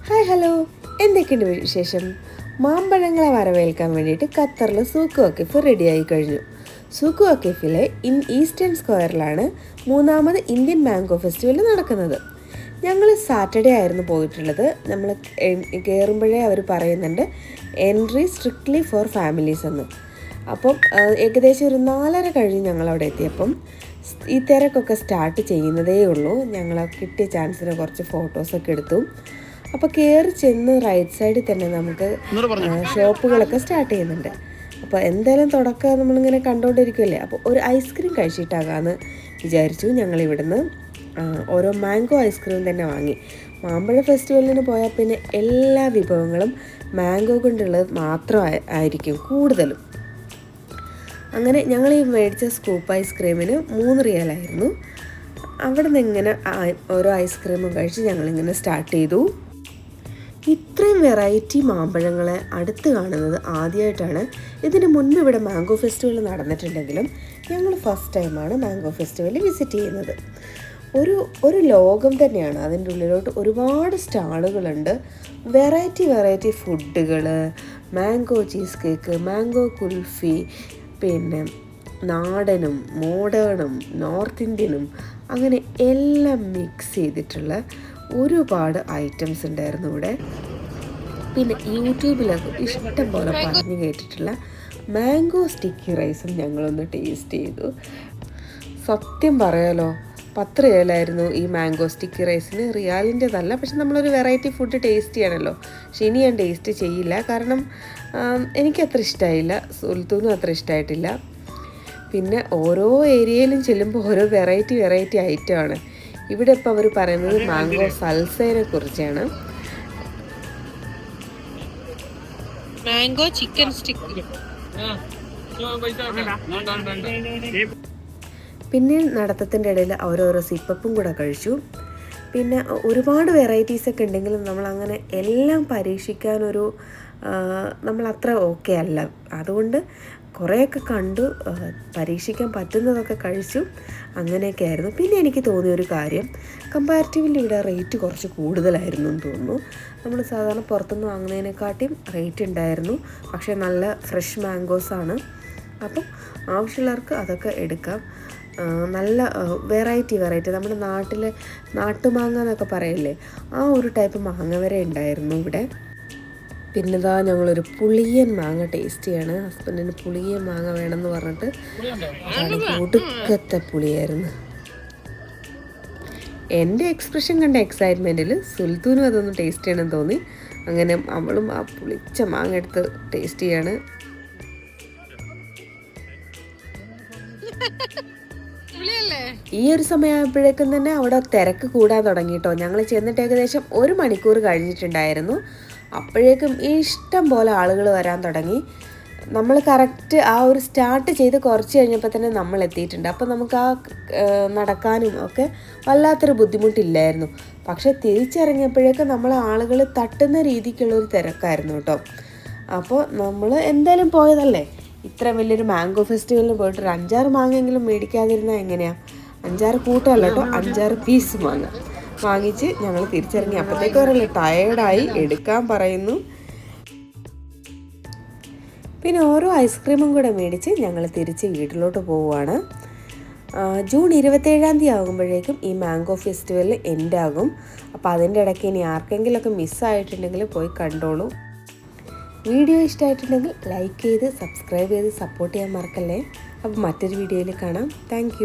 Hi hello, എന്തൊക്കെയുണ്ട് വിശേഷം? മാമ്പഴങ്ങളെ വരവേൽക്കാൻ വേണ്ടിയിട്ട് ഖത്തറിൽ സൂക്ക് വക്കീഫ് റെഡിയായി കഴിഞ്ഞു. സൂക്ക് വക്കീഫിലെ ഈസ്റ്റേൺ സ്ക്വയറിലാണ് മൂന്നാമത് ഇന്ത്യൻ മാംഗോ ഫെസ്റ്റിവൽ നടക്കുന്നത്. ഞങ്ങൾ സാറ്റർഡേ ആയിരുന്നു പോയിട്ടുള്ളത്. നമ്മൾ കയറുമ്പോഴേ അവർ പറയുന്നുണ്ട് എൻട്രി സ്ട്രിക്ട്ലി ഫോർ ഫാമിലീസ് എന്ന്. അപ്പം ഏകദേശം ഒരു 4:30 കഴിഞ്ഞ് ഞങ്ങളവിടെ എത്തിയപ്പം ഈ തിരക്കൊക്കെ സ്റ്റാർട്ട് ചെയ്യുന്നതേ ഉള്ളൂ. ഞങ്ങൾ കിട്ടിയ ചാൻസിന് കുറച്ച് ഫോട്ടോസൊക്കെ എടുത്തു. അപ്പോൾ കയറി ചെന്ന് റൈറ്റ് സൈഡിൽ തന്നെ നമുക്ക് ഷോപ്പുകളൊക്കെ സ്റ്റാർട്ട് ചെയ്യുന്നുണ്ട്. അപ്പോൾ എന്തായാലും തുടക്കം നമ്മളിങ്ങനെ കണ്ടുകൊണ്ടിരിക്കുമല്ലേ, അപ്പോൾ ഒരു ഐസ്ക്രീം കഴിച്ചിട്ടാകാമെന്ന് വിചാരിച്ചു. ഞങ്ങളിവിടുന്ന് ഓരോ മാംഗോ ഐസ്ക്രീം തന്നെ വാങ്ങി. മാമ്പഴ ഫെസ്റ്റിവലിന് പോയാൽ പിന്നെ എല്ലാ വിഭവങ്ങളും മാംഗോ കൊണ്ടുള്ളത് മാത്രം ആയിരിക്കും കൂടുതലും. അങ്ങനെ ഞങ്ങൾ ഈ മേടിച്ച സ്കൂപ്പ് ഐസ്ക്രീമിന് 3 റിയാലായിരുന്നു. അവിടെ നിന്ന് ഇങ്ങനെ ഓരോ ഐസ്ക്രീമും കഴിച്ച് ഞങ്ങളിങ്ങനെ സ്റ്റാർട്ട് ചെയ്തു. ഇത്രയും വെറൈറ്റി മാമ്പഴങ്ങളെ അടുത്ത് കാണുന്നത് ആദ്യമായിട്ടാണ്. ഇതിന് മുൻപ് ഇവിടെ മാംഗോ ഫെസ്റ്റിവൽ നടന്നിട്ടുണ്ടെങ്കിലും ഞങ്ങൾ ഫസ്റ്റ് ടൈമാണ് മാംഗോ ഫെസ്റ്റിവൽ വിസിറ്റ് ചെയ്യുന്നത്. ഒരു ലോകം തന്നെയാണ്. അതിൻ്റെ ഉള്ളിലോട്ട് ഒരുപാട് സ്റ്റാളുകളുണ്ട്. വെറൈറ്റി ഫുഡുകൾ, mango cheese cake, mango kulfi, പിന്നെ നാടനും മോഡേണും നോർത്ത് ഇന്ത്യനും അങ്ങനെ എല്ലാം മിക്സ് ചെയ്തിട്ടുള്ള ഒരുപാട് ഐറ്റംസ് ഉണ്ടായിരുന്നു ഇവിടെ. പിന്നെ യൂട്യൂബിലൊക്കെ ഇഷ്ടം പോലെ പറഞ്ഞു കേട്ടിട്ടുള്ള മാംഗോ സ്റ്റിക്കി റൈസും ഞങ്ങളൊന്ന് ടേസ്റ്റ് ചെയ്തു. സത്യം പറയാലോ, 10 റിയാലായിരുന്നു ഈ മാംഗോ സ്റ്റിക്കി റൈസിന്. റിയാലിൻ്റെതല്ല, പക്ഷെ നമ്മളൊരു വെറൈറ്റി ഫുഡ് ടേസ്റ്റ് ചെയ്യണമല്ലോ. പക്ഷെ ഇനി ഞാൻ ടേസ്റ്റ് ചെയ്യില്ല, കാരണം എനിക്കത്ര ഇഷ്ടമായില്ല, സുൽത്തൂനും അത്ര ഇഷ്ടമായിട്ടില്ല. പിന്നെ ഓരോ ഏരിയയിലും ചെല്ലുമ്പോൾ ഓരോ വെറൈറ്റി ഐറ്റമാണ്. ഇവിടെ ഇപ്പോൾ അവർ പറയുന്നത് മാംഗോ സൽസയെ കുറിച്ചാണ്. Mango chicken stick. പിന്നെ നടത്തത്തിൻ്റെ ഇടയിൽ ഓരോരോ സിപ്പപ്പും കൂടെ കഴിച്ചു. പിന്നെ ഒരുപാട് വെറൈറ്റീസൊക്കെ ഉണ്ടെങ്കിലും നമ്മളങ്ങനെ എല്ലാം പരീക്ഷിക്കാനൊരു നമ്മളത്ര ഓക്കെ അല്ല. അതുകൊണ്ട് കുറേയൊക്കെ കണ്ടു, പരീക്ഷിക്കാൻ പറ്റുന്നതൊക്കെ കഴിച്ചു. അങ്ങനെയൊക്കെ ആയിരുന്നു. പിന്നെ എനിക്ക് തോന്നിയൊരു കാര്യം, കമ്പാരിറ്റീവ്ലി ഇവിടെ റേറ്റ് കുറച്ച് കൂടുതലായിരുന്നു എന്ന് തോന്നുന്നു. നമ്മൾ സാധാരണ പുറത്തുനിന്ന് വാങ്ങുന്നതിനെക്കാട്ടിയും റേറ്റ് ഉണ്ടായിരുന്നു. പക്ഷേ നല്ല ഫ്രഷ് മാംഗോസാണ്. അപ്പം ആവശ്യമുള്ളവർക്ക് അതൊക്കെ എടുക്കാം. നല്ല വെറൈറ്റി നമ്മുടെ നാട്ടിലെ നാട്ടുമാങ്ങ എന്നൊക്കെ പറയില്ലേ, ആ ഒരു ടൈപ്പ് മാങ്ങ വരെ ഉണ്ടായിരുന്നു ഇവിടെ. പിന്നെതാ ഞങ്ങളൊരു പുളിയൻ മാങ്ങ ടേസ്റ്റ് ചെയ്യാണ്. ഹസ്ബൻഡിന് പുളിയൻ മാങ്ങ വേണമെന്ന് പറഞ്ഞിട്ട് ഒടുക്കത്തെ പുളിയായിരുന്നു. എൻ്റെ എക്സ്പ്രഷൻ കണ്ട എക്സൈറ്റ്മെൻറ്റിൽ സുൽത്തൂനും അതൊന്ന് ടേസ്റ്റ് ചെയ്യണമെന്ന് തോന്നി. അങ്ങനെ അവളും ആ പുളിച്ച മാങ്ങ എടുത്ത് ടേസ്റ്റ് ചെയ്യാണ്. ഈ ഒരു സമയമായപ്പോഴേക്കും തന്നെ അവിടെ തിരക്ക് കൂടാൻ തുടങ്ങി കേട്ടോ. ഞങ്ങൾ ചെന്നിട്ട് ഏകദേശം 1 മണിക്കൂർ കഴിഞ്ഞിട്ടുണ്ടായിരുന്നു. അപ്പോഴേക്കും ഇഷ്ടം പോലെ ആളുകൾ വരാൻ തുടങ്ങി. നമ്മൾ കറക്റ്റ് ആ ഒരു സ്റ്റാർട്ട് ചെയ്ത് കുറച്ച് കഴിഞ്ഞപ്പോൾ തന്നെ നമ്മൾ എത്തിയിട്ടുണ്ട്. അപ്പോൾ നമുക്ക് ആ നടക്കാനും ഒക്കെ വല്ലാത്തൊരു ബുദ്ധിമുട്ടില്ലായിരുന്നു. പക്ഷെ തിരിച്ചിറങ്ങിയപ്പോഴേക്കും നമ്മൾ ആളുകൾ തട്ടുന്ന രീതിക്കുള്ളൊരു തിരക്കായിരുന്നു കേട്ടോ. അപ്പോൾ നമ്മൾ എന്തായാലും പോയതല്ലേ, ഇത്ര വലിയൊരു മാംഗോ ഫെസ്റ്റിവലിന് പോയിട്ട് ഒരു 5-6 മാങ്ങയെങ്കിലും മേടിക്കാതിരുന്നാൽ എങ്ങനെയാണ്? 5-6 കൂട്ടമല്ല കേട്ടോ, 5-6 പീസ് മാങ്ങ വാങ്ങിച്ച് ഞങ്ങൾ തിരിച്ചിറങ്ങി. അപ്പോഴത്തേക്ക് പറയല്ലേ ടയേർഡായി, എടുക്കാൻ പറയുന്നു. പിന്നെ ഓരോ ഐസ്ക്രീമും കൂടെ മേടിച്ച് ഞങ്ങൾ തിരിച്ച് വീട്ടിലോട്ട് പോവുകയാണ്. ജൂൺ 27 ആകുമ്പോഴേക്കും ഈ മാംഗോ ഫെസ്റ്റിവൽ എൻഡാകും. അപ്പോൾ അതിൻ്റെ ഇടയ്ക്ക് ഇനി ആർക്കെങ്കിലുമൊക്കെ മിസ്സായിട്ടുണ്ടെങ്കിൽ പോയി കണ്ടോളൂ. വീഡിയോ ഇഷ്ടമായിട്ടുണ്ടെങ്കിൽ ലൈക്ക് ചെയ്ത് സബ്സ്ക്രൈബ് ചെയ്ത് സപ്പോർട്ട് ചെയ്യാൻ മറക്കല്ലേ. അപ്പോൾ മറ്റൊരു വീഡിയോയിൽ കാണാം. താങ്ക്